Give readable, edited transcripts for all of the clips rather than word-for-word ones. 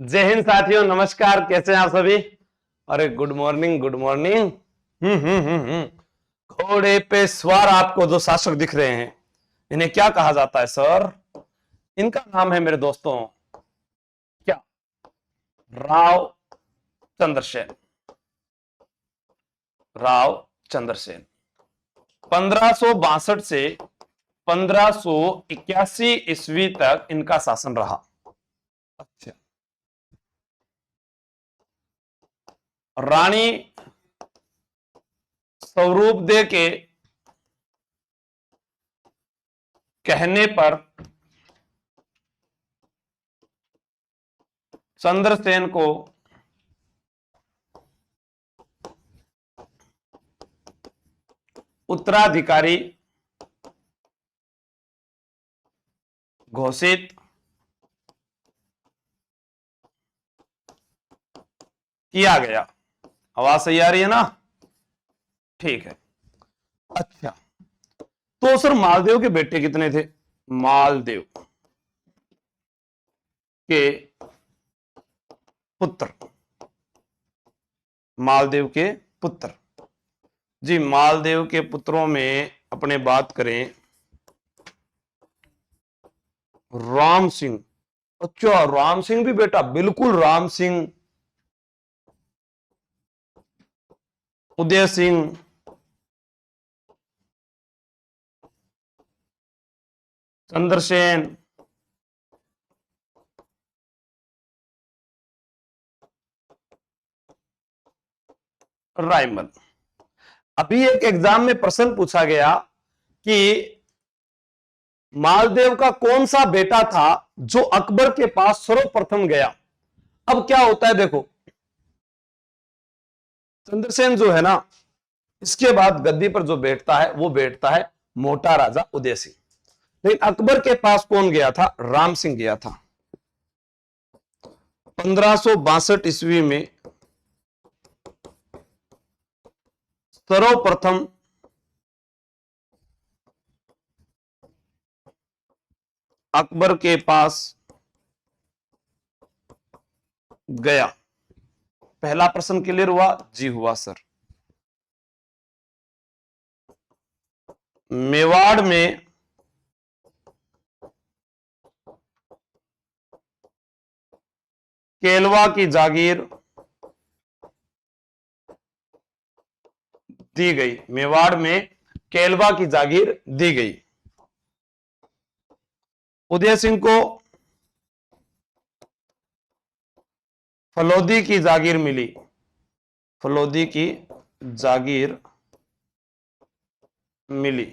जय हिंद साथियों, नमस्कार। कैसे हैं आप सभी? अरे गुड मॉर्निंग, गुड मॉर्निंग। घोड़े पे सवार आपको जो शासक दिख रहे हैं, इन्हें क्या कहा जाता है सर? इनका नाम है मेरे दोस्तों, क्या? राव चंद्रसेन। राव चंद्रसेन 1562 से 1581 ईस्वी तक इनका शासन रहा। अच्छा। रानी स्वरूप दे के कहने पर चंद्रसेन को उत्तराधिकारी घोषित किया गया। आवाज सही आ रही है ना? ठीक है। अच्छा, तो सर मालदेव के बेटे कितने थे? मालदेव के पुत्र, मालदेव के पुत्र जी, मालदेव के पुत्रों में अपने बात करें, राम सिंह। अच्छा, राम सिंह भी बेटा, बिल्कुल राम सिंह, उदय सिंह, चंद्रसेन, रायमल। अभी एक एग्जाम में प्रश्न पूछा गया कि मालदेव का कौन सा बेटा था जो अकबर के पास सर्वप्रथम गया। अब क्या होता है देखो, चंद्रसेन जो है ना, इसके बाद गद्दी पर जो बैठता है वो बैठता है मोटा राजा उदय सिंह। लेकिन अकबर के पास कौन गया था? राम सिंह गया था। 1562 ईस्वी में सर्वप्रथम अकबर के पास गया। पहला प्रश्न क्लियर हुआ? जी हुआ सर। मेवाड़ में केलवा की जागीर दी गई। मेवाड़ में केलवा की जागीर दी गई। उदय सिंह को फलोदी की जागीर मिली। फलोदी की जागीर मिली।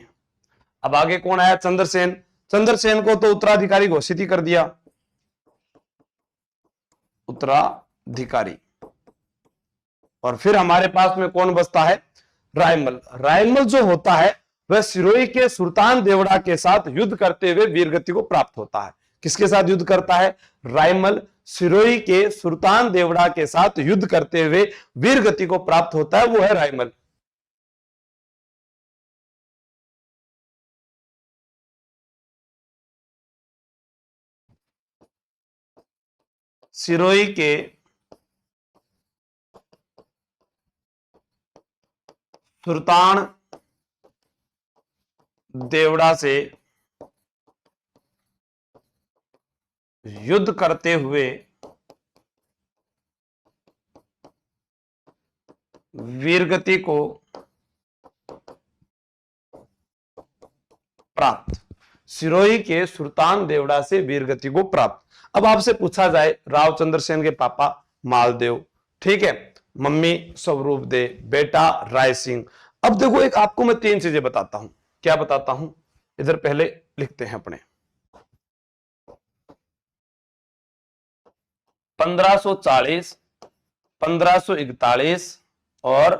अब आगे कौन आया? चंद्रसेन। चंद्रसेन को तो उत्तराधिकारी घोषित ही कर दिया। उत्तराधिकारी। और फिर हमारे पास में कौन बचता है? रायमल। रायमल जो होता है वह सिरोही के सुल्तान देवड़ा के साथ युद्ध करते हुए वीरगति को प्राप्त होता है। किसके साथ युद्ध करता है? रायमल सिरोही के सुल्तान देवड़ा के साथ युद्ध करते हुए वीरगति को प्राप्त होता है, वो है रायमल। सिरोही के सुल्तान देवड़ा से युद्ध करते हुए वीरगति को प्राप्त। सिरोही के सुल्तान देवड़ा से वीरगति को प्राप्त। अब आपसे पूछा जाए, राव चंद्रसेन के पापा मालदेव, ठीक है, मम्मी स्वरूप दे, बेटा राय सिंह। अब देखो, एक आपको मैं तीन चीजें बताता हूं। क्या बताता हूं? इधर पहले लिखते हैं अपने। 1540, 1541 और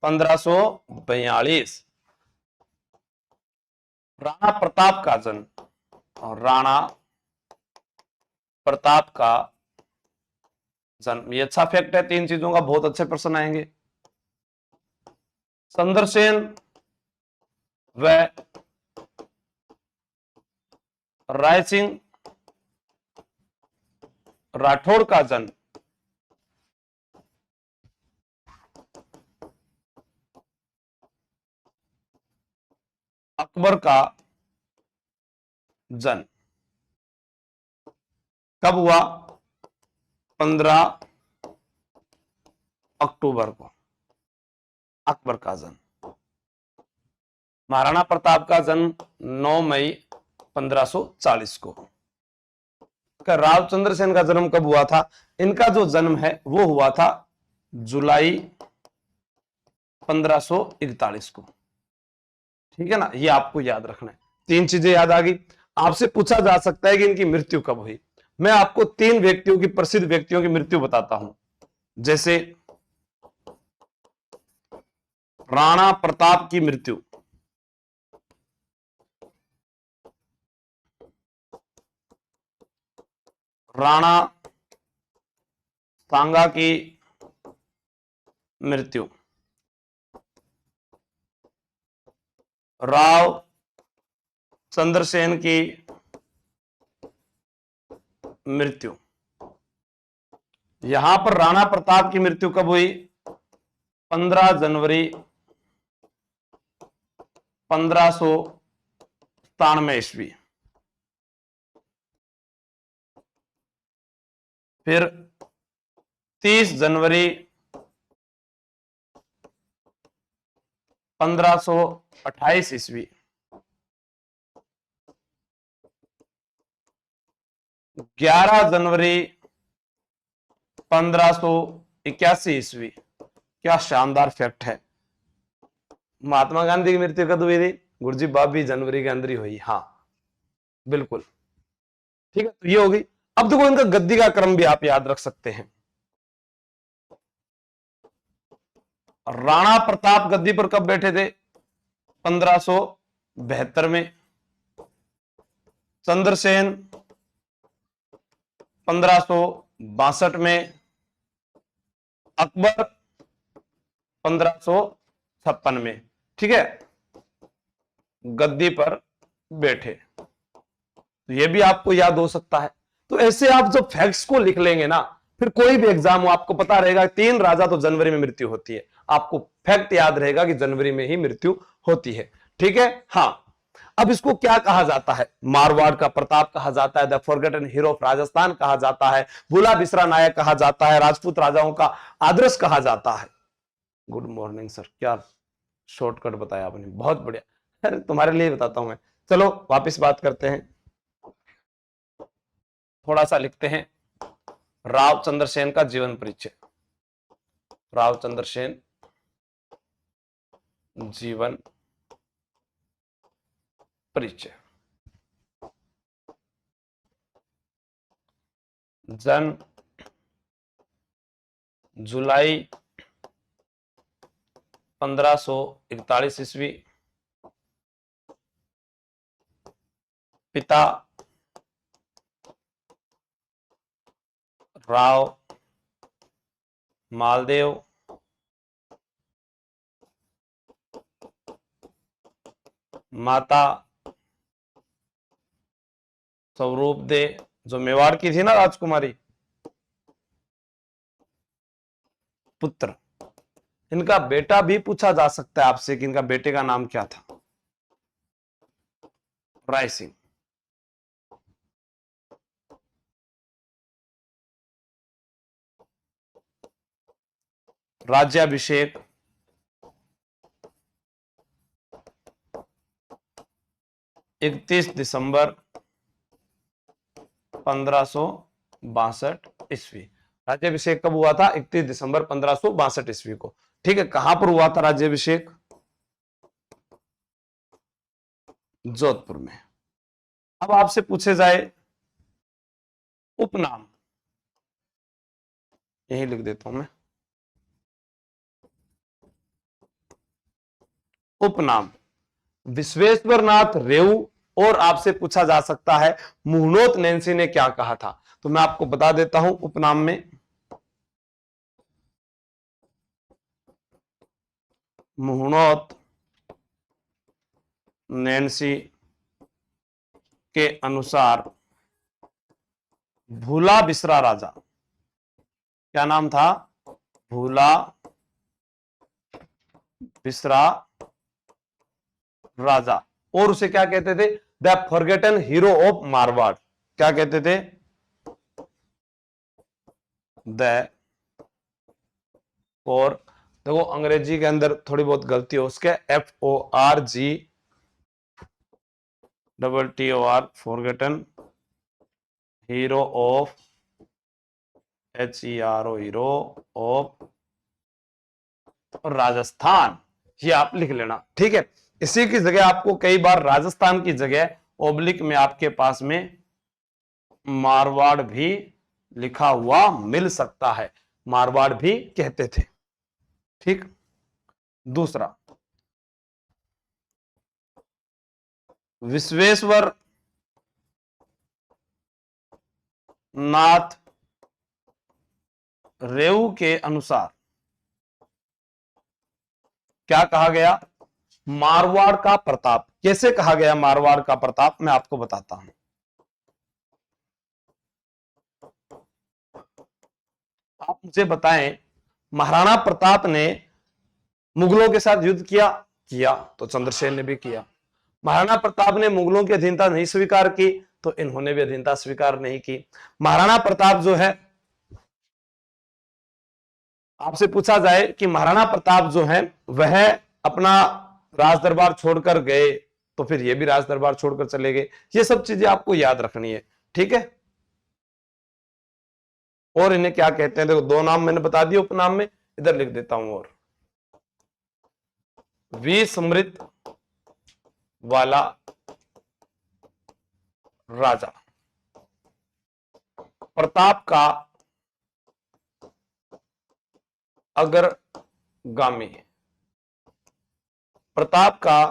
1542 राणा प्रताप का जन्म। और राणा प्रताप का जन्म, ये अच्छा फैक्ट है। तीन चीजों का बहुत अच्छे प्रश्न आएंगे। चंद्रसेन व राय सिंह राठौड़ का जन्म अकबर का जन्म कब हुआ? 15 अक्टूबर को अकबर का जन्म। महाराणा प्रताप का जन्म 9 मई 1540 को। रावचंद्र सेन का जन्म कब हुआ था? इनका जो जन्म है वो हुआ था जुलाई 1541 को। ठीक है ना, ये आपको याद रखना है। 3 चीजें याद आ गई। आपसे पूछा जा सकता है कि इनकी मृत्यु कब हुई। मैं आपको 3 व्यक्तियों की, प्रसिद्ध व्यक्तियों की मृत्यु बताता हूं। जैसे राणा प्रताप की मृत्यु, राणा सांगा की मृत्यु, राव चंद्रसेन की मृत्यु। यहां पर राणा प्रताप की मृत्यु कब हुई? 15 जनवरी 1597 ईस्वी। फिर 30 जनवरी 1528 ईस्वी। 11 जनवरी 1581 ईस्वी। क्या शानदार फैक्ट है। महात्मा गांधी की मृत्यु कब हुई थी? गुरुजी 22 जनवरी के अंदर ही हुई। हाँ बिल्कुल ठीक है, तो ये होगी। अब देखो इनका गद्दी का क्रम भी आप याद रख सकते हैं। राणा प्रताप गद्दी पर कब बैठे थे? 1572 में। चंद्रसेन 1562 में। अकबर 1556 में। ठीक है, गद्दी पर बैठे। तो ये भी आपको याद हो सकता है। तो ऐसे आप जब फैक्ट्स को लिख लेंगे ना, फिर कोई भी एग्जाम हो आपको पता रहेगा 3 राजा तो जनवरी में मृत्यु होती है। आपको फैक्ट याद रहेगा कि जनवरी में ही मृत्यु होती है। ठीक है। हाँ, अब इसको क्या कहा जाता है? मारवाड़ का प्रताप कहा जाता है, the forgotten hero of Rajasthan कहा जाता है, भूला बिसरा नायक कहा जाता है, राजपूत राजाओं का आदर्श कहा जाता है। गुड मॉर्निंग सर, क्या शॉर्टकट बताया आपने, बहुत बढ़िया। अरे तुम्हारे लिए बताता हूं मैं। चलो वापस बात करते हैं, थोड़ा सा लिखते हैं। राव चंद्रसेन का जीवन परिचय। राव चंद्रसेन जीवन परिचय। जन्म जुलाई 1541 ईस्वी। पिता राव मालदेव, माता स्वरूप दे, जो मेवाड़ की थी ना राजकुमारी। पुत्र, इनका बेटा भी पूछा जा सकता है आपसे कि इनका बेटे का नाम क्या था? राय सिंह। राज्याभिषेक 31 दिसंबर 1562 ईस्वी। राज्याभिषेक कब हुआ था? 31 दिसंबर 1562 ईस्वी को। ठीक है, कहां पर हुआ था राज्याभिषेक? जोधपुर में। अब आपसे पूछे जाए उपनाम, यही लिख देता हूं मैं, उपनाम। विश्वेश्वर नाथ रेऊ, और आपसे पूछा जा सकता है मुहनोत नैंसी ने क्या कहा था? तो मैं आपको बता देता हूं उपनाम में, मुहनोत नैंसी के अनुसार भूला बिसरा राजा। क्या नाम था? भूला बिसरा राजा। और उसे क्या कहते थे? The forgotten hero of Marwar. क्या कहते थे? द, और देखो अंग्रेजी के अंदर थोड़ी बहुत गलती हो उसके, FORGTOR, forgotten hero of, HERO, hero of Rajasthan. ये आप लिख लेना, ठीक है। इसी की जगह आपको कई बार राजस्थान की जगह ओब्लिक में आपके पास में मारवाड़ भी लिखा हुआ मिल सकता है, मारवाड़ भी कहते थे, ठीक। दूसरा, विश्वेश्वर नाथ रेऊ के अनुसार क्या कहा गया? मारवाड़ का प्रताप। कैसे कहा गया मारवाड़ का प्रताप? मैं आपको बताता हूं। आप मुझे बताएं, महाराणा प्रताप ने मुगलों के साथ युद्ध किया? किया। तो चंद्रसेन ने भी किया। महाराणा प्रताप ने मुगलों की अधीनता नहीं स्वीकार की, तो इन्होंने भी अधीनता स्वीकार नहीं की। महाराणा प्रताप जो है, आपसे पूछा जाए कि महाराणा प्रताप जो है वह अपना राज दरबार छोड़कर गए, तो फिर ये भी राज दरबार छोड़कर चले गए। ये सब चीजें आपको याद रखनी है, ठीक है। और इन्हें क्या कहते हैं? देखो, दो नाम मैंने बता दिए उपनाम में, इधर लिख देता हूं। और विस्मृत वाला राजा, प्रताप का अग्रगामी, प्रताप का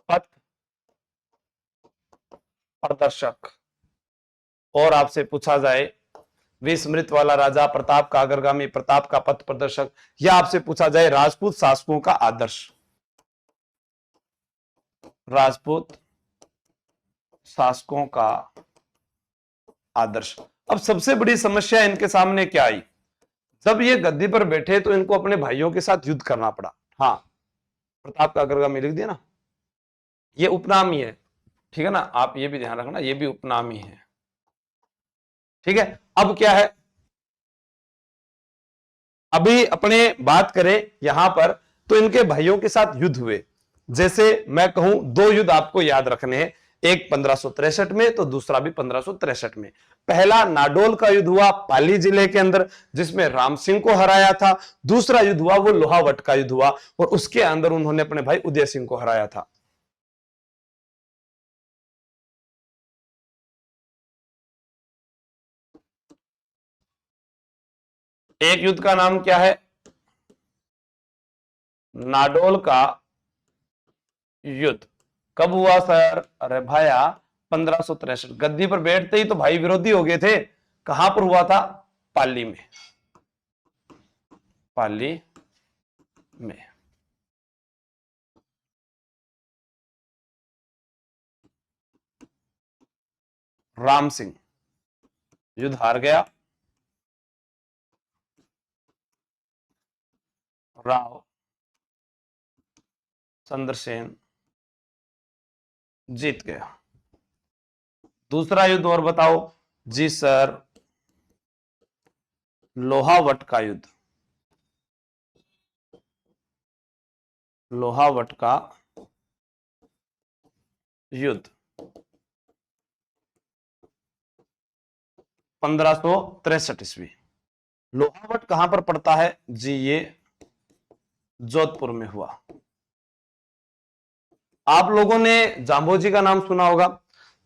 पथ प्रदर्शक। और आपसे पूछा जाए, विस्मृत वाला राजा, प्रताप का अग्रगामी, प्रताप का पथ प्रदर्शक, या आपसे पूछा जाए राजपूत शासकों का आदर्श, राजपूत शासकों का आदर्श। अब सबसे बड़ी समस्या इनके सामने क्या आई? जब ये गद्दी पर बैठे तो इनको अपने भाइयों के साथ युद्ध करना पड़ा। हाँ, प्रताप का अग्रगामी लिख दिया ना, ये उपनाम ही है, ठीक है ना। आप ये भी ध्यान रखना, ये भी उपनाम ही है, ठीक है। अब क्या है, अभी अपने बात करें यहां पर, तो इनके भाइयों के साथ युद्ध हुए। जैसे मैं कहूं, दो युद्ध आपको याद रखने हैं, एक 1563 में, तो दूसरा भी 1563 में। पहला नाडोल का युद्ध हुआ पाली जिले के अंदर, जिसमें राम सिंह को हराया था। दूसरा युद्ध हुआ वो लोहावट का युद्ध हुआ, और उसके अंदर उन्होंने अपने भाई उदय सिंह को हराया था। एक युद्ध का नाम क्या है? नाडोल का युद्ध। कब हुआ सर? अरे भाया, 1563। गद्दी पर बैठते ही तो भाई विरोधी हो गए थे। कहां पर हुआ था? पाली में, पाली में। राम सिंह युद्ध हार गया, राव चंद्रसेन जीत गया। दूसरा युद्ध और बताओ। जी सर, लोहावट का युद्ध। लोहावट का युद्ध 1563 ईस्वी। लोहावट कहां पर पड़ता है? जी ये जोधपुर में हुआ। आप लोगों ने जाम्बोजी का नाम सुना होगा।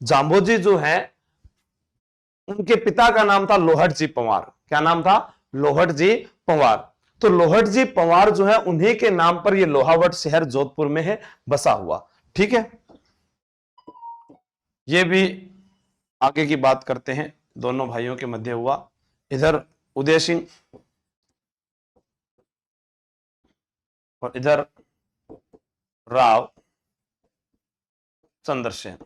जाम्बोजी जो है, उनके पिता का नाम था लोहट जी पंवार। क्या नाम था? लोहट जी पंवार। तो लोहट जी पंवार जो है, उन्हीं के नाम पर यह लोहावट शहर जोधपुर में है, बसा हुआ, ठीक है। यह भी आगे की बात करते हैं, दोनों भाइयों के मध्य हुआ। इधर उदय सिंह और इधर राव चंद्रसेन।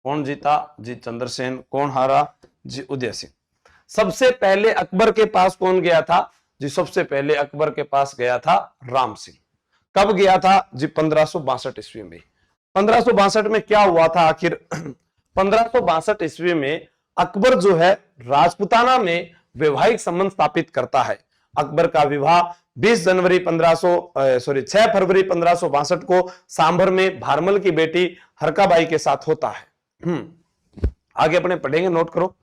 कौन जीता? जी चंद्रसेन। कौन हारा? जी उदय सिंह। सबसे पहले अकबर के पास कौन गया था? जी सबसे पहले अकबर के पास गया था राम सिंह। कब गया था? जी 1562 ईस्वी में। 1562 में क्या हुआ था आखिर? 1562 ईस्वी में अकबर जो है राजपुताना में वैवाहिक संबंध स्थापित करता है। अकबर का विवाह 20 जनवरी 6 फरवरी 1562 को सांभर में भारमल की बेटी हरकाबाई के साथ होता है। आगे अपने पढ़ेंगे, नोट करो।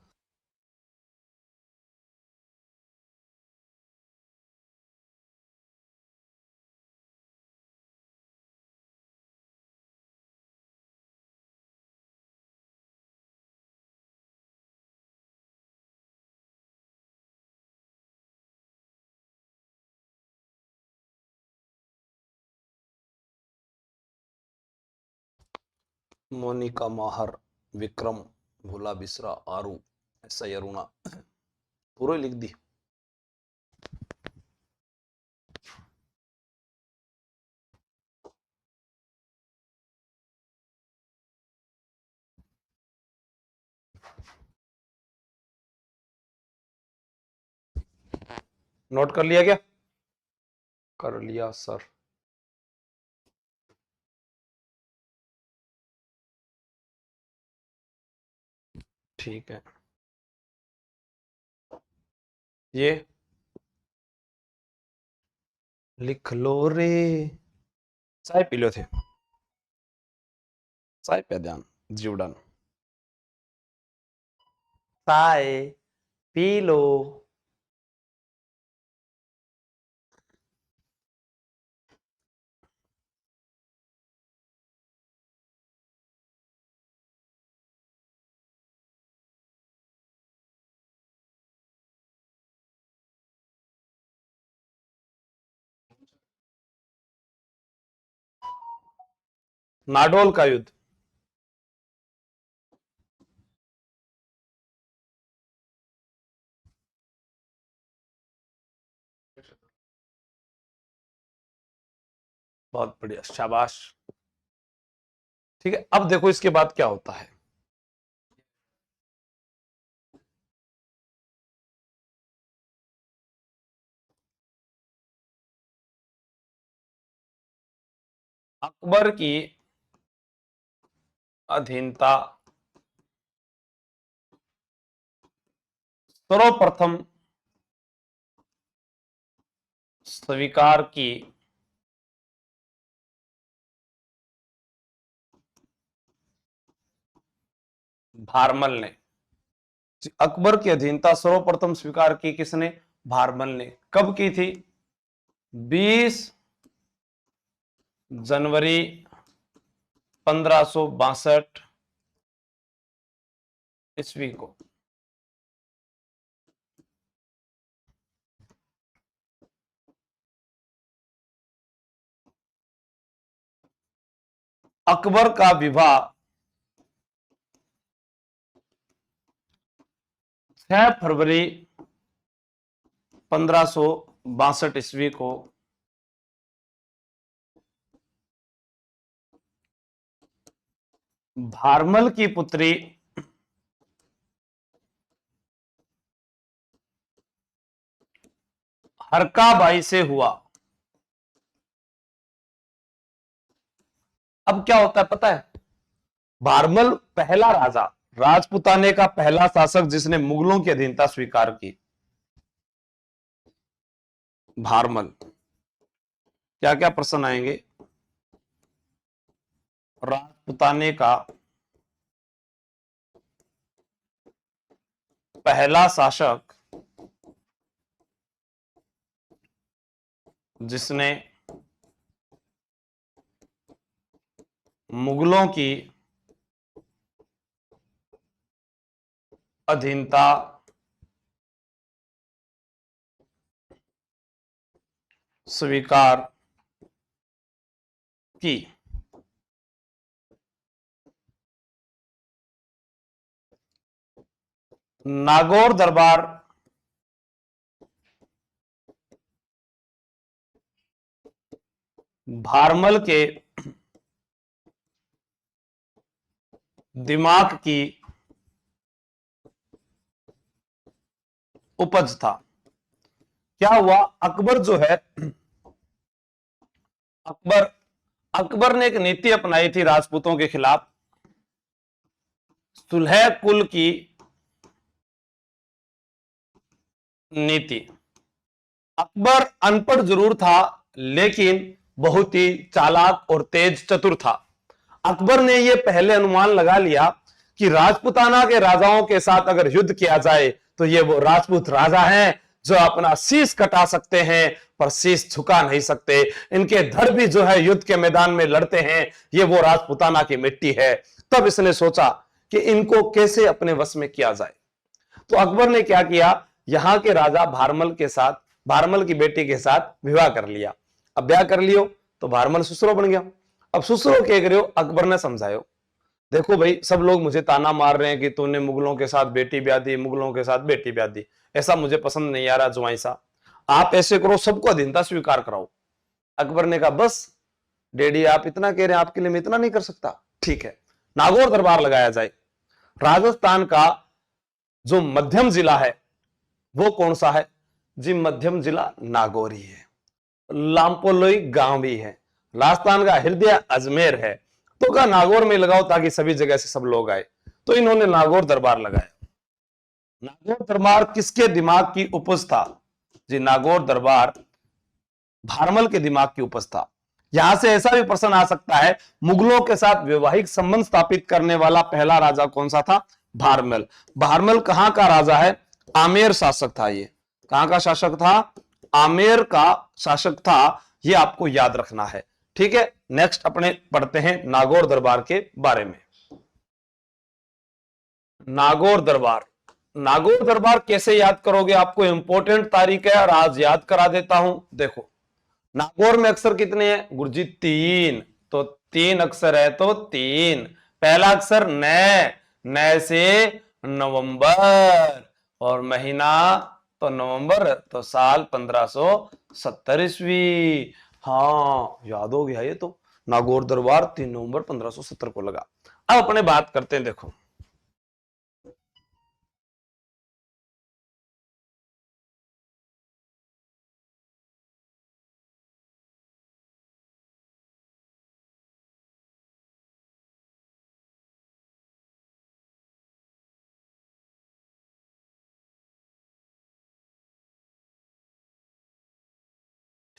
मोनिका माहर, विक्रम, भोला बिसरा, आरू, ऐसा अरुणा, पूरा लिख दी। नोट कर लिया क्या? कर लिया सर। ठीक है। ये लिख लो रे। चाय पी लो थे, चाय पे ध्यान। जीवडन चाय पी लो। नाडोल का युद्ध। बहुत बढ़िया, शाबाश। ठीक है, अब देखो इसके बाद क्या होता है। अकबर की अधीनता सर्वप्रथम स्वीकार की भारमल ने। अकबर की अधीनता सर्वप्रथम स्वीकार की किसने? भारमल ने। कब की थी? 20 जनवरी 1562 ईस्वी को। अकबर का विवाह 6 फरवरी 1562 ईस्वी को भारमल की पुत्री हरकाबाई से हुआ। अब क्या होता है पता है? भारमल पहला राजा, राजपुताने का पहला शासक जिसने मुगलों की अधीनता स्वीकार की। भारमल। क्या क्या प्रश्न आएंगे? राजपुताने का पहला शासक जिसने मुगलों की अधीनता स्वीकार की। नागौर दरबार भारमल के दिमाग की उपज था। क्या हुआ, अकबर जो है, अकबर अकबर ने एक नीति अपनाई थी राजपूतों के खिलाफ, सुलह कुल की नीति। अकबर अनपढ़ जरूर था, लेकिन बहुत ही चालाक और तेज चतुर था। अकबर ने यह पहले अनुमान लगा लिया कि राजपुताना के राजाओं के साथ अगर युद्ध किया जाए तो ये वो राजपूत राजा हैं जो अपना शीश कटा सकते हैं पर शीश झुका नहीं सकते। इनके धड़ भी जो है युद्ध के मैदान में लड़ते हैं, ये वो राजपुताना की मिट्टी है। तब इसने सोचा कि इनको कैसे अपने वश में किया जाए। तो अकबर ने क्या किया, यहां के राजा भारमल के साथ, भारमल की बेटी के साथ विवाह कर लिया। अब ब्याह कर लियो तो भारमल ससुरो बन गया। अब ससुरो क्या करियो, अकबर ने समझायो, देखो भाई सब लोग मुझे ताना मार रहे हैं कि तूने मुगलों के साथ बेटी ब्याह दी, मुगलों के साथ बेटी ब्याह दी, ऐसा मुझे पसंद नहीं आ रहा जुआई साहब, आप ऐसे करो सबको अधीनता स्वीकार कराओ। अकबर ने कहा बस डैडी आप इतना कह रहे हैं, आपके लिए मैं इतना नहीं कर सकता, ठीक है नागौर दरबार लगाया जाए। राजस्थान का जो मध्यम जिला है वो कौन सा है जी, मध्यम जिला नागौर ही है। लामपोलोई गांव भी है। राजस्थान का हृदय अजमेर है। तो का नागौर में लगाओ ताकि सभी जगह से सब लोग आए। तो इन्होंने नागौर दरबार लगाया। नागौर दरबार किसके दिमाग की उपज था जी, नागौर दरबार भारमल के दिमाग की उपज था। यहां से ऐसा भी प्रश्न आ सकता है, मुगलों के साथ वैवाहिक संबंध स्थापित करने वाला पहला राजा कौन सा था, भारमल। भारमल कहां का राजा है, आमेर शासक था। ये कहां का शासक था, आमेर का शासक था। ये आपको याद रखना है, ठीक है। नेक्स्ट अपने पढ़ते हैं नागौर दरबार के बारे में। नागौर दरबार, नागौर दरबार कैसे याद करोगे, आपको इंपॉर्टेंट तारीख है और आज याद करा देता हूं। देखो नागौर में अक्षर कितने हैं गुरुजी, तीन। तो तीन अक्षर है तो तीन। पहला अक्षर न, न से नवंबर, और महीना तो नवंबर, तो साल 1570 ईस्वी। हाँ याद हो गया ये तो, नागौर दरबार 3 नवंबर 1570 को लगा। अब अपने बात करते हैं, देखो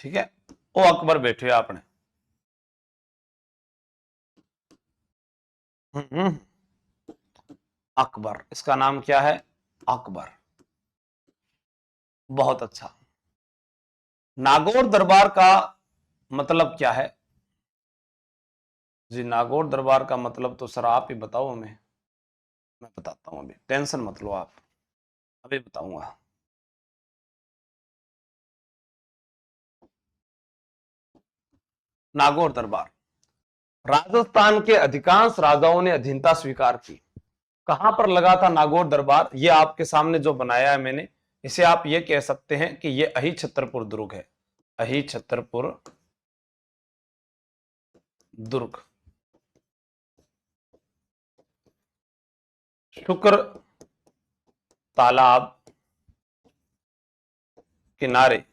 ठीक है। ओ अकबर बैठे आपने, अकबर, इसका नाम क्या है, अकबर। बहुत अच्छा। नागौर दरबार का मतलब क्या है जी, नागौर दरबार का मतलब तो सर आप ही बताओ हमें, मैं बताता हूं, अभी टेंशन मत लो आप, अभी बताऊंगा। नागौर दरबार, राजस्थान के अधिकांश राजाओं ने अधीनता स्वीकार की। कहां पर लगा था नागौर दरबार, ये आपके सामने जो बनाया है मैंने, इसे आप ये कह सकते हैं कि ये अही छतरपुर दुर्ग है। अही छतरपुर दुर्ग, शुक्र तालाब किनारे,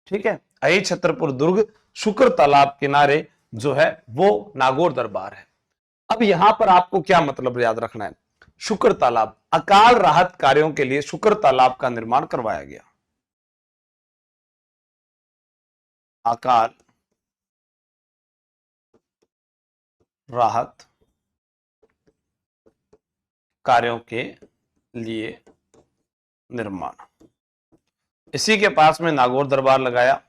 ठीक है। अही छतरपुर दुर्ग शुक्र तालाब किनारे जो है वो नागौर दरबार है। अब यहां पर आपको क्या मतलब याद रखना है, शुक्र तालाब, अकाल राहत कार्यों के लिए शुक्र तालाब का निर्माण करवाया गया। अकाल राहत कार्यों के लिए निर्माण, इसी के पास में नागौर दरबार लगाया।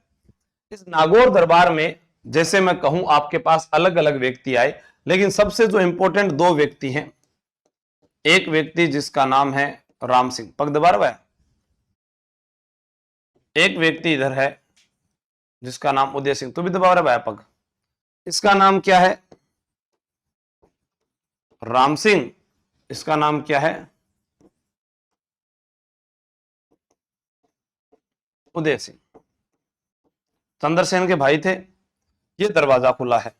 इस नागौर दरबार में जैसे मैं कहूं आपके पास अलग अलग व्यक्ति आए, लेकिन सबसे जो इंपॉर्टेंट दो व्यक्ति हैं, एक व्यक्ति जिसका नाम है राम सिंह, पग दबा रहा है, एक व्यक्ति इधर है जिसका नाम उदय सिंह, तू भी दबा रहा है पग, इसका नाम क्या है राम सिंह, इसका नाम क्या है उदय सिंह। चंद्रसेन के भाई थे। ये दरवाजा खुला है,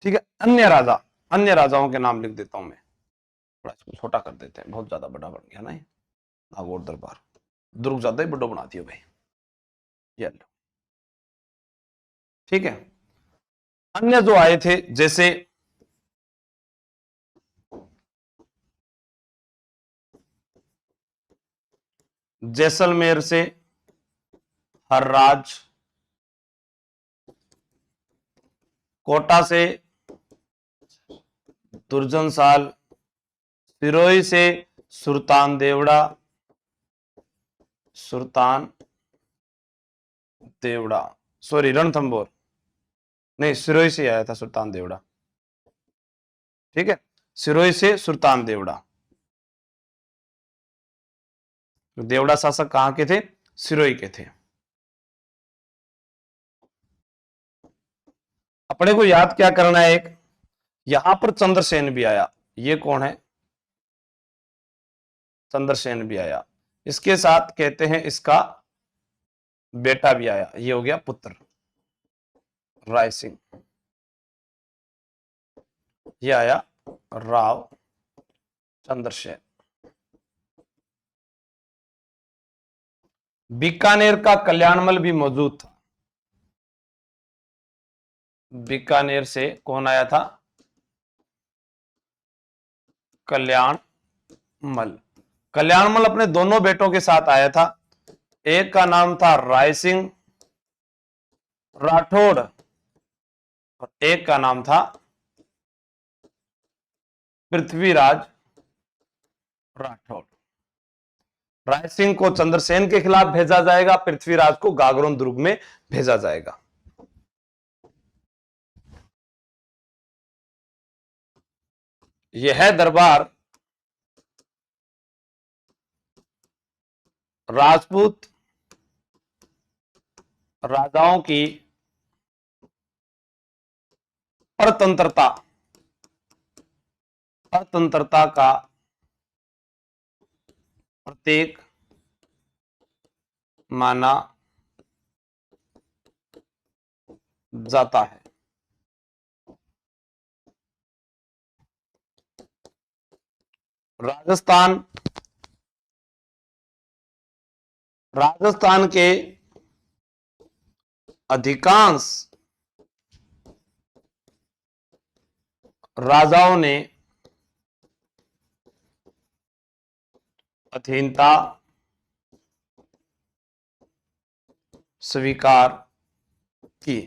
ठीक है। अन्य राजा, अन्य राजाओं के नाम लिख देता हूं मैं, थोड़ा इसको छोटा कर देते हैं, बहुत ज्यादा बड़ा बन गया ना ये। नागौर दरबार, दुर्ग ज्यादा ही बड़ा बना दिया भाई, ये लो। ठीक है, अन्य जो आए थे जैसे जैसलमेर से हर्राज, कोटा से दुर्जन साल, सिरोही से सुल्तान देवड़ा, सुल्तान देवड़ा, सॉरी रणथंभौर, नहीं सिरोही से आया था सुल्तान देवड़ा। ठीक है, सिरोही से सुल्तान देवड़ा। देवड़ा शासक कहां के थे? सिरोही के थे। अपने को याद क्या करना है, एक यहां पर चंद्रसेन भी आया, ये कौन है? चंद्रसेन भी आया, इसके साथ कहते हैं इसका बेटा भी आया, ये हो गया पुत्र राय सिंह, ये आया राव चंद्रसेन। बीकानेर का कल्याणमल भी मौजूद था, बीकानेर से कौन आया था? कल्याणमल। कल्याणमल अपने दोनों बेटों के साथ आया था, एक का नाम था राय सिंह राठौड़ और एक का नाम था पृथ्वीराज राठौड़। राय सिंह को चंद्रसेन के खिलाफ भेजा जाएगा, पृथ्वीराज को गागरोन दुर्ग में भेजा जाएगा। यह दरबार राजपूत राजाओं की परतंत्रता, परतंत्रता का प्रतीक माना जाता है। राजस्थान, राजस्थान के अधिकांश राजाओं ने अधीनता स्वीकार की।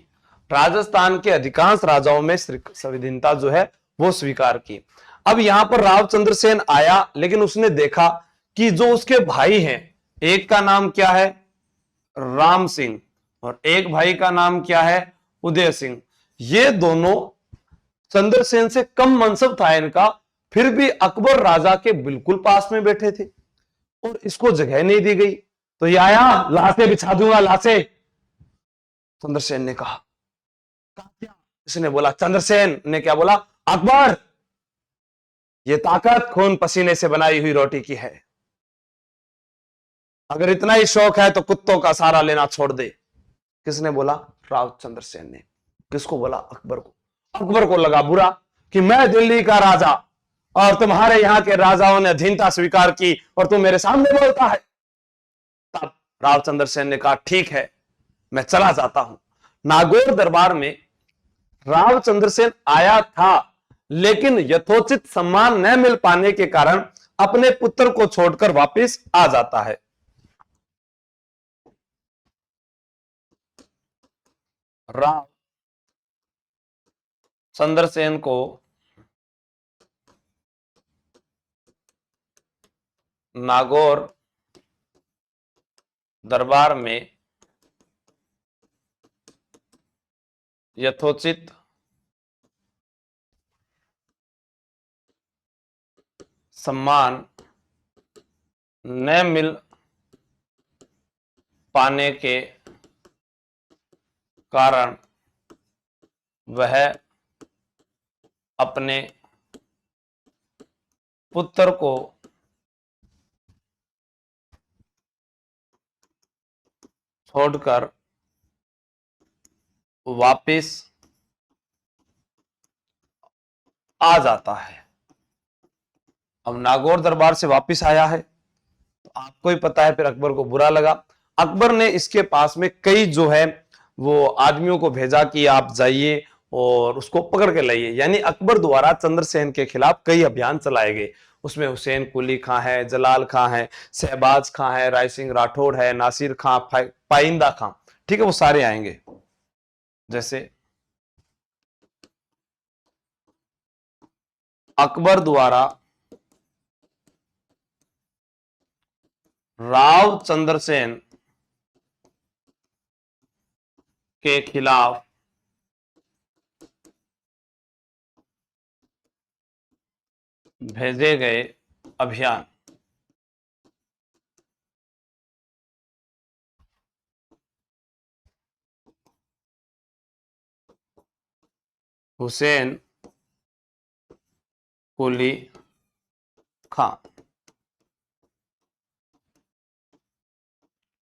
राजस्थान के अधिकांश राजाओं में संविधानता जो है वो स्वीकार की। अब यहां पर राव चंद्रसेन आया, लेकिन उसने देखा कि जो उसके भाई हैं, एक का नाम क्या है? राम सिंह, और एक भाई का नाम क्या है? उदय सिंह। ये दोनों, चंद्रसेन से कम मनसब था इनका, फिर भी अकबर राजा के बिल्कुल पास में बैठे थे और इसको जगह नहीं दी गई। तो ये आया, लाशें बिछा दूंगा लाशें। चंद्रसेन ने कहा, क्या? इसने बोला, चंद्रसेन ने क्या बोला? अकबर, ये ताकत खून पसीने से बनाई हुई रोटी की है, अगर इतना ही शौक है तो कुत्तों का सहारा लेना छोड़ दे। किसने बोला? राव चंद्रसेन ने। किसको बोला? अकबर को। अकबर को लगा बुरा कि मैं दिल्ली का राजा और तुम्हारे यहां के राजाओं ने अधीनता स्वीकार की और तुम मेरे सामने बोलता है। तब राव चंद्रसेन ने कहा, ठीक है, मैं चला जाता हूं। नागौर दरबार में राव चंद्रसेन आया था, लेकिन यथोचित सम्मान न मिल पाने के कारण अपने पुत्र को छोड़कर वापस आ जाता है। राव चंद्रसेन को नागौर दरबार में यथोचित सम्मान न मिल पाने के कारण वह अपने पुत्र को छोड़कर वापिस आ जाता है। अब नागौर दरबार से वापिस आया है, तो आपको ही पता है फिर अकबर को बुरा लगा। अकबर ने इसके पास में कई जो है वो आदमियों को भेजा कि आप जाइए और उसको पकड़ के लाइए। यानी अकबर द्वारा चंद्रसेन के खिलाफ कई अभियान चलाए गए। उसमें हुसैन कुली खां है, जलाल खां है, शहबाज खां है, राय सिंह राठौड़ है, नासिर खां, पाइंदा खां, ठीक है, वो सारे आएंगे। जैसे अकबर द्वारा राव चंद्रसेन के खिलाफ भेजे गए अभियान। हुसैन कुली खां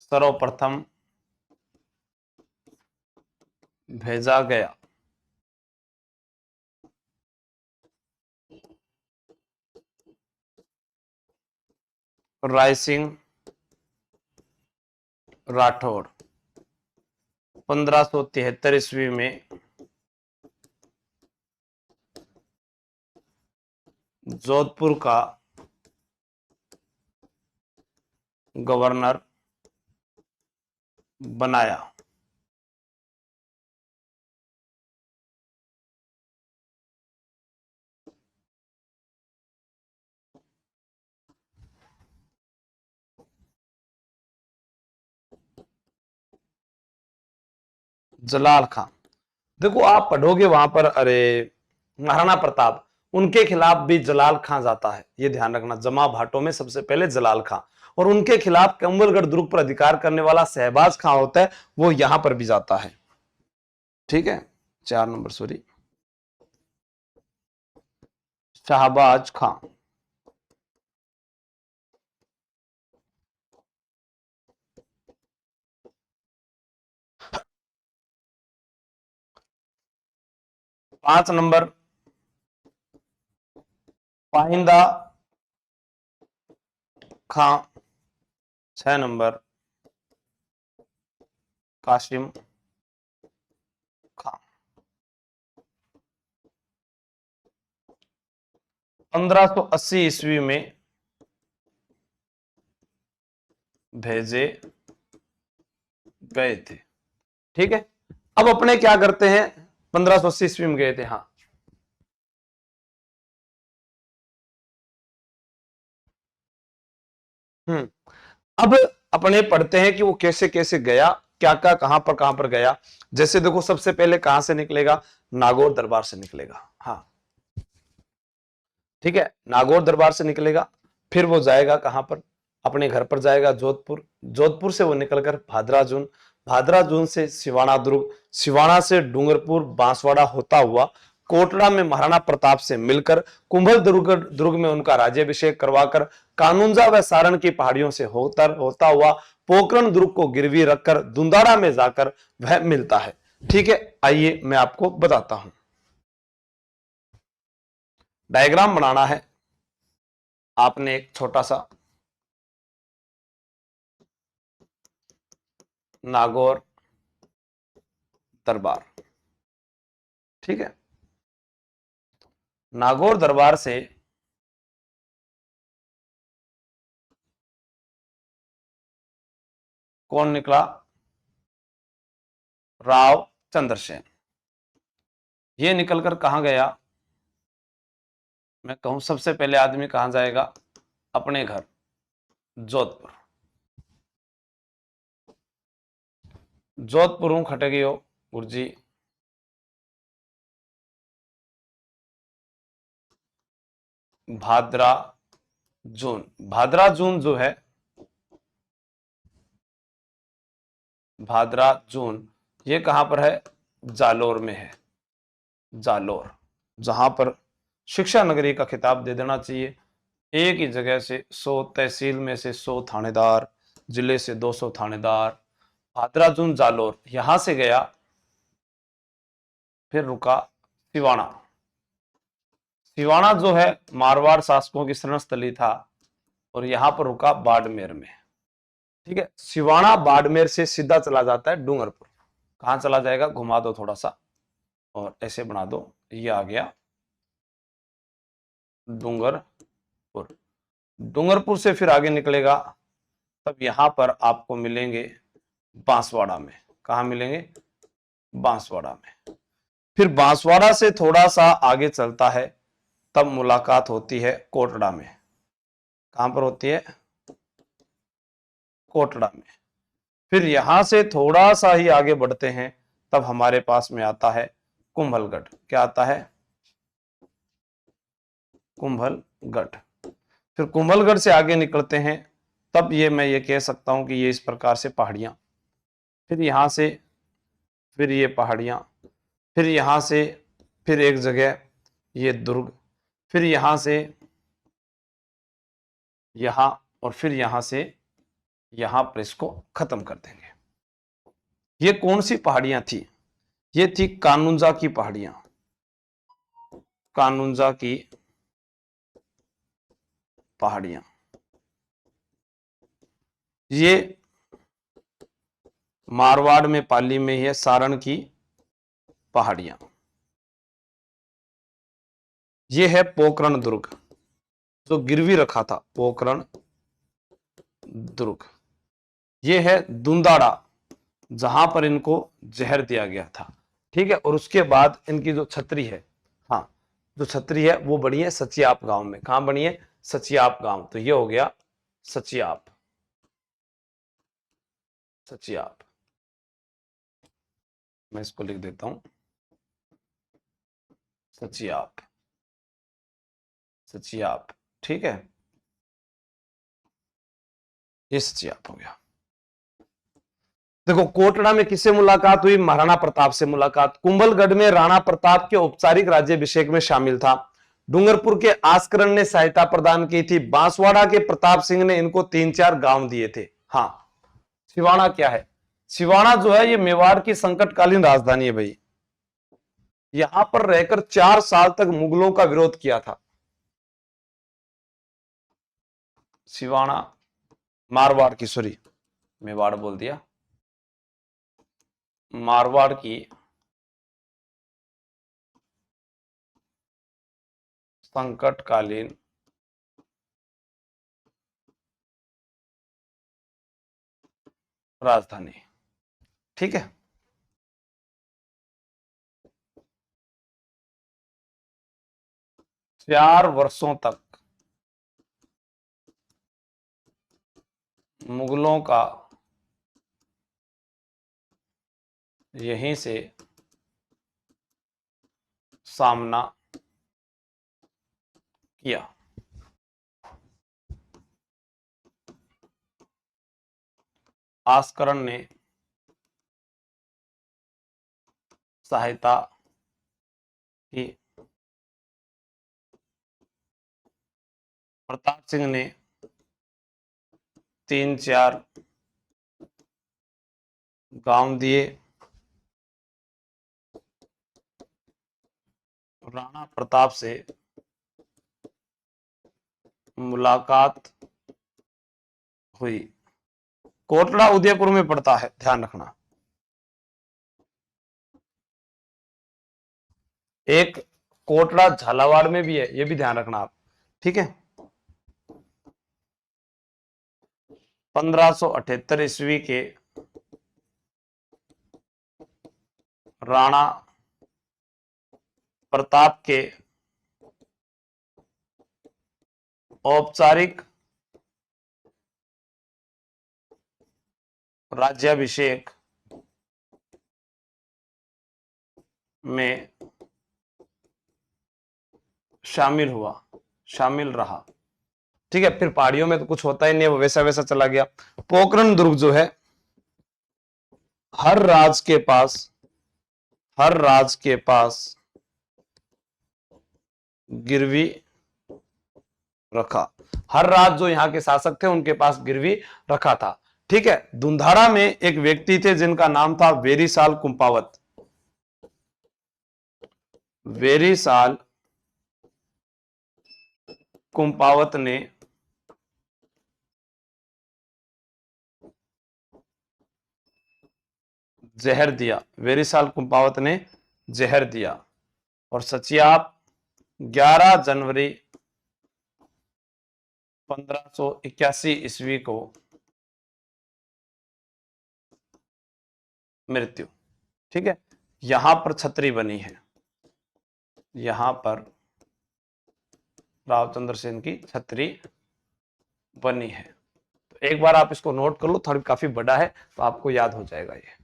सर्वप्रथम भेजा गया। राय सिंह राठौड़ 1573 ईस्वी में जोधपुर का गवर्नर बनाया। जलाल खां, देखो आप पढ़ोगे वहां पर, अरे महाराणा प्रताप, उनके खिलाफ भी जलाल खां जाता है, ये ध्यान रखना। जमा भाटों में सबसे पहले जलाल खां, और उनके खिलाफ कंबलगढ़ दुर्ग पर अधिकार करने वाला शहबाज खां होता है, वो यहां पर भी जाता है। ठीक है, 4 नंबर सॉरी, शहबाज खां। पांच नंबर पाइंदा खां। 6 नंबर कासिम खां। 1580 ईस्वी में भेजे गए थे। ठीक है, अब अपने क्या करते हैं, 1580 ईस्वी में गए थे, हाँ। हम्म, अब अपने पढ़ते हैं कि वो कैसे कैसे गया, क्या क्या कहां पर गया। जैसे देखो सबसे पहले कहां से निकलेगा, नागौर दरबार से निकलेगा, हाँ। ठीक है, नागौर दरबार से निकलेगा, फिर वो जाएगा कहां पर, अपने घर पर जाएगा जोधपुर। जोधपुर से वो निकलकर भादरा जून, भादरा जून से सिवाना दुर्ग, सिवाना से डूंगरपुर बांसवाड़ा होता हुआ कोटड़ा में महाराणा प्रताप से मिलकर कुंभल दुर्ग में उनका राज्याभिषेक करवाकर कानूंजा व सारण की पहाड़ियों से होता हुआ पोखरण दुर्ग को गिरवी रखकर दुंदाड़ा में जाकर वह मिलता है। ठीक है, आइए मैं आपको बताता हूं। डायग्राम बनाना है आपने, एक छोटा सा नागौर दरबार। ठीक है, नागौर दरबार से कौन निकला, राव चंद्रसेन। ये निकलकर कहां गया, मैं कहूं सबसे पहले आदमी कहां जाएगा, अपने घर जोधपुर। जोधपुर हूं खटे गयो गुरजी, भाद्रा जून। भाद्रा जून जो है, भाद्रा जून, ये कहां पर है, जालोर में है, जालोर, जहां पर शिक्षा नगरी का खिताब दे देना चाहिए। एक ही जगह से 100 तहसील में से 100 थानेदार, जिले से 200 थानेदार। भादरा जून जालोर, यहां से गया, फिर रुका सिवाना। सिवाना जो है मारवाड़ शासकों की शरण स्थली था और यहां पर रुका बाड़मेर में। ठीक है, सिवाना बाड़मेर से सीधा चला जाता है डूंगरपुर। कहां चला जाएगा, घुमा दो थोड़ा सा और ऐसे बना दो, ये आ गया डूंगरपुर। डूंगरपुर से फिर आगे निकलेगा, तब यहां पर आपको मिलेंगे बांसवाड़ा में। कहा मिलेंगे, बांसवाड़ा में। फिर बांसवाड़ा से थोड़ा सा आगे चलता है, तब मुलाकात होती है कोटड़ा में। कहां पर होती है, कोटड़ा में। फिर यहां से थोड़ा सा ही आगे बढ़ते हैं, तब हमारे पास में आता है कुंभलगढ़। क्या आता है, कुंभलगढ़। फिर कुंभलगढ़ से आगे निकलते हैं, तब मैं ये कह सकता हूं कि ये इस प्रकार से पहाड़ियां, फिर यहां से, फिर ये पहाड़ियां, फिर यहां से, फिर एक जगह ये दुर्ग, फिर यहां से यहां, और फिर यहां से यहां पर इसको खत्म कर देंगे। ये कौन सी पहाड़ियां थी, ये थी कानुंजा की पहाड़ियां। कानुंजा की पहाड़ियां, ये मारवाड़ में पाली में है, सारण की पहाड़ियां। ये है पोखरण दुर्ग, जो गिरवी रखा था, पोखरण दुर्ग। ये है दुंदाड़ा, जहां पर इनको जहर दिया गया था। ठीक है, और उसके बाद इनकी जो छतरी है, हाँ जो छतरी है वो बनी है सचियाप गांव में। कहां बनी है, सचियाप गांव। तो ये हो गया सचियाप, सचियाप। मैं इसको लिख देता हूं, सचियाप, सचियाप। ठीक है, ये सचियाप हो गया। देखो कोटड़ा में किससे मुलाकात हुई, महाराणा प्रताप से मुलाकात। कुंभलगढ़ में राणा प्रताप के औपचारिक राज्याभिषेक में शामिल था। डूंगरपुर के आस्करण ने सहायता प्रदान की थी। बांसवाड़ा के प्रताप सिंह ने इनको 3-4 गांव दिए थे। हाँ, सिवाना क्या है, सिवाना जो है ये मेवाड़ की संकटकालीन राजधानी है भाई। यहां पर रहकर 4 साल तक मुगलों का विरोध किया था। सिवाना मारवाड़ की, सॉरी मेवाड़ बोल दिया, मारवाड़ की संकटकालीन राजधानी। ठीक है, चार वर्षों तक मुगलों का यहीं से सामना किया। आस्करण ने सहायता की। प्रताप सिंह ने 3-4 गांव दिए। राणा प्रताप से मुलाकात हुई। कोटड़ा उदयपुर में पड़ता है, ध्यान रखना। एक कोटड़ा झालावाड़ में भी है, ये भी ध्यान रखना आप। ठीक है, 1578 ईस्वी के राणा प्रताप के औपचारिक राज्याभिषेक में शामिल रहा। ठीक है, फिर पहाड़ियों में तो कुछ होता ही नहीं, वो वैसा वैसा चला गया। पोखरण दुर्ग जो है, हर राज के पास गिरवी रखा। हर राज जो यहाँ के शासक थे उनके पास गिरवी रखा था। ठीक है, दुंधारा में एक व्यक्ति थे जिनका नाम था वेरीसाल कुंपावत। वेरीसाल कुंपावत ने जहर दिया, वेरिसाल कुंपावत ने जहर दिया। और सचियाप 11 जनवरी 1581 ईस्वी को मृत्यु। ठीक है, यहां पर छतरी बनी है, यहां पर रावचंद्र सेन की छतरी बनी है। तो एक बार आप इसको नोट कर लो, थोड़ी काफी बड़ा है तो आपको याद हो जाएगा ये।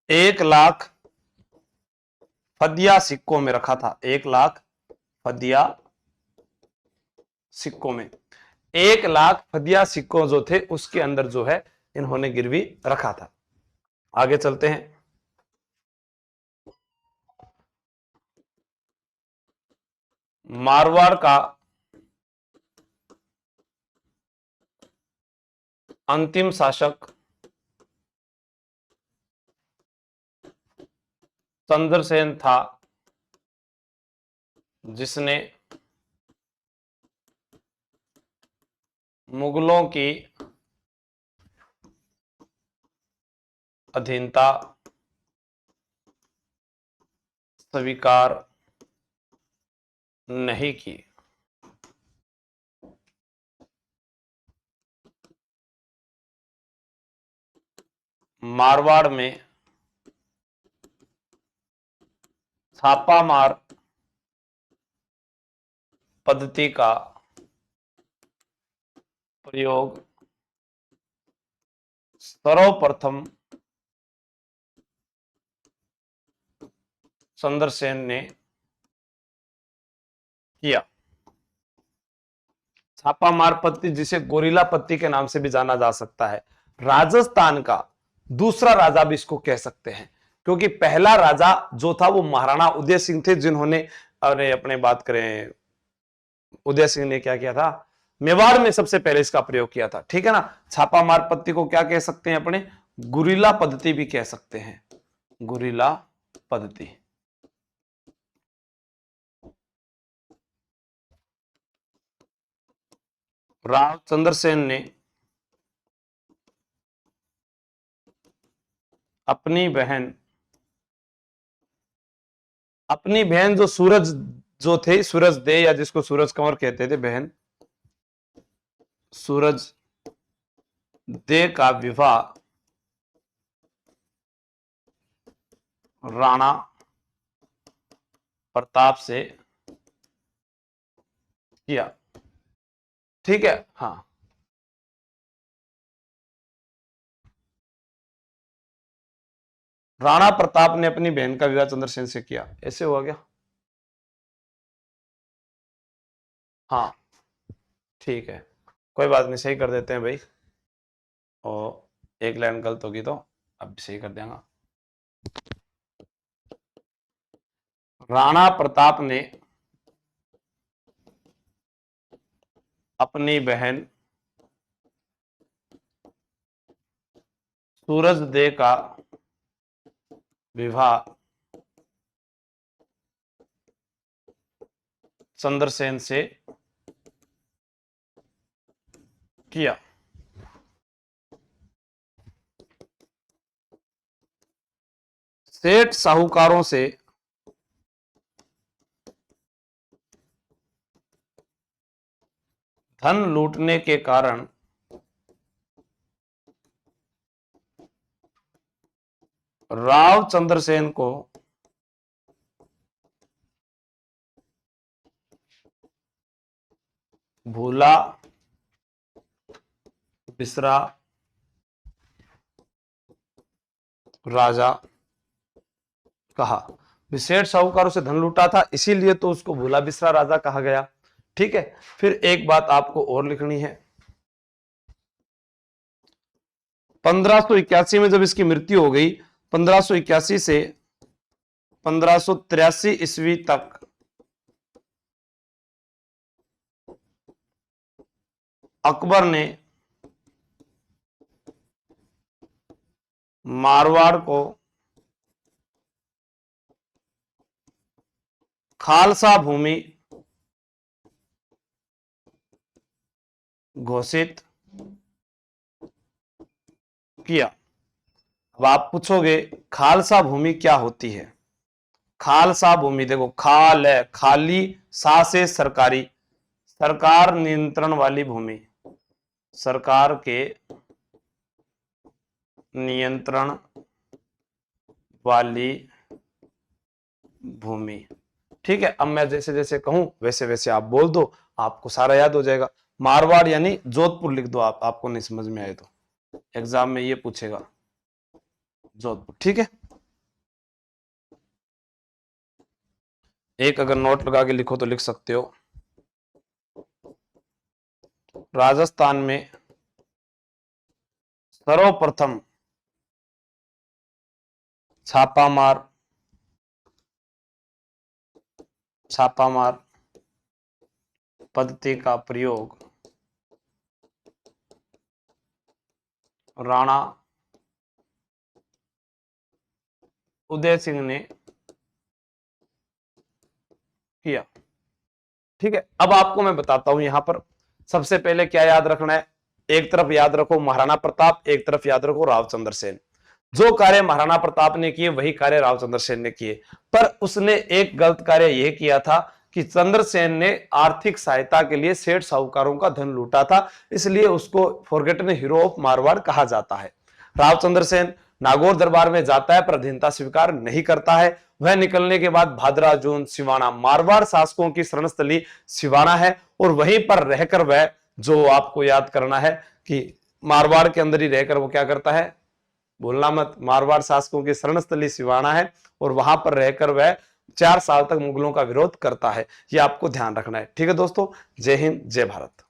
एक लाख फदिया सिक्कों में रखा था, 1 लाख फदिया सिक्कों में, 1 लाख फदिया सिक्कों जो थे उसके अंदर जो है इन्होंने गिरवी रखा था। आगे चलते हैं। मारवाड़ का अंतिम शासक चंद्रसेन था, जिसने मुगलों की अधीनता स्वीकार नहीं की। मारवाड़ में छापामार पद्धति का प्रयोग सर्वप्रथम चंद्रसेन ने किया। छापामार पत्ती, जिसे गोरिल्ला पत्ती के नाम से भी जाना जा सकता है, राजस्थान का दूसरा राजा भी इसको कह सकते हैं, क्योंकि पहला राजा जो था वो महाराणा उदय सिंह थे, जिन्होंने, अरे अपने बात करें, उदय सिंह ने क्या किया था, मेवाड़ में सबसे पहले इसका प्रयोग किया था। ठीक है ना। छापामार पत्ती को क्या कह सकते हैं अपने, गुरिल्ला पद्धति भी कह सकते हैं, गुरिल्ला पद्धति। राव चंद्रसेन ने अपनी बहन जो सूरज जो थे, सूरज दे, या जिसको सूरज कंवर कहते थे, बहन सूरज दे का विवाह राणा प्रताप से किया। ठीक है। हाँ, राणा प्रताप ने अपनी बहन का विवाह चंद्रसेन से किया, ऐसे हुआ क्या? हाँ, ठीक है, कोई बात नहीं, सही कर देते हैं भाई। और एक लाइन गलत होगी तो अब सही कर देंगे। राणा प्रताप ने अपनी बहन सूरज दे का विवाह चंद्रसेन से किया। सेठ साहूकारों से धन लूटने के कारण राव चंद्रसेन को भूला बिसरा राजा कहा। सेठ साहूकारों से धन लूटा था, इसीलिए तो उसको भूला बिसरा राजा कहा गया। ठीक है। फिर एक बात आपको और लिखनी है, 1581 में जब इसकी मृत्यु हो गई, 1581 से 1583 ईस्वी तक अकबर ने मारवाड़ को खालसा भूमि घोषित किया। अब आप पूछोगे खालसा भूमि क्या होती है? खालसा भूमि, देखो खाल है, खाली, सा से सरकारी, सरकार नियंत्रण वाली भूमि, सरकार के नियंत्रण वाली भूमि। ठीक है, अब मैं जैसे जैसे कहूं वैसे वैसे आप बोल दो, आपको सारा याद हो जाएगा। मारवाड़ यानी जोधपुर लिख दो आप, आपको नहीं समझ में आए तो एग्जाम में ये पूछेगा जोधपुर। ठीक है, एक अगर नोट लगा के लिखो तो लिख सकते हो, राजस्थान में सर्वप्रथम छापामार पद्धति का प्रयोग राणा उदय सिंह ने किया। ठीक है, अब आपको मैं बताता हूं यहां पर सबसे पहले क्या याद रखना है। एक तरफ याद रखो महाराणा प्रताप, एक तरफ याद रखो रावचंद्र सेन। जो कार्य महाराणा प्रताप ने किए वही कार्य रावचंद्र सेन ने किए, पर उसने एक गलत कार्य यह किया था कि चंद्रसेन ने आर्थिक सहायता के लिए सेठ साहूकारों का धन लूटा था, इसलिए उसको फॉरगेटन हीरो ऑफ मारवाड़ कहा जाता है। रावचंद्र सेन नागौर दरबार में जाता है पर अधीनता स्वीकार नहीं करता है। वह निकलने के बाद भादरा, जून, सिवाना, मारवाड़ शासकों की शरणस्थली सिवाना है, और वहीं पर रहकर वह, जो आपको याद करना है कि मारवाड़ के अंदर ही रहकर वो क्या करता है, भूलना मत, मारवाड़ शासकों की शरणस्थली सिवाना है, और वहां पर रहकर वह 4 साल तक मुगलों का विरोध करता है। ये आपको ध्यान रखना है। ठीक है दोस्तों, जय हिंद, जय भारत।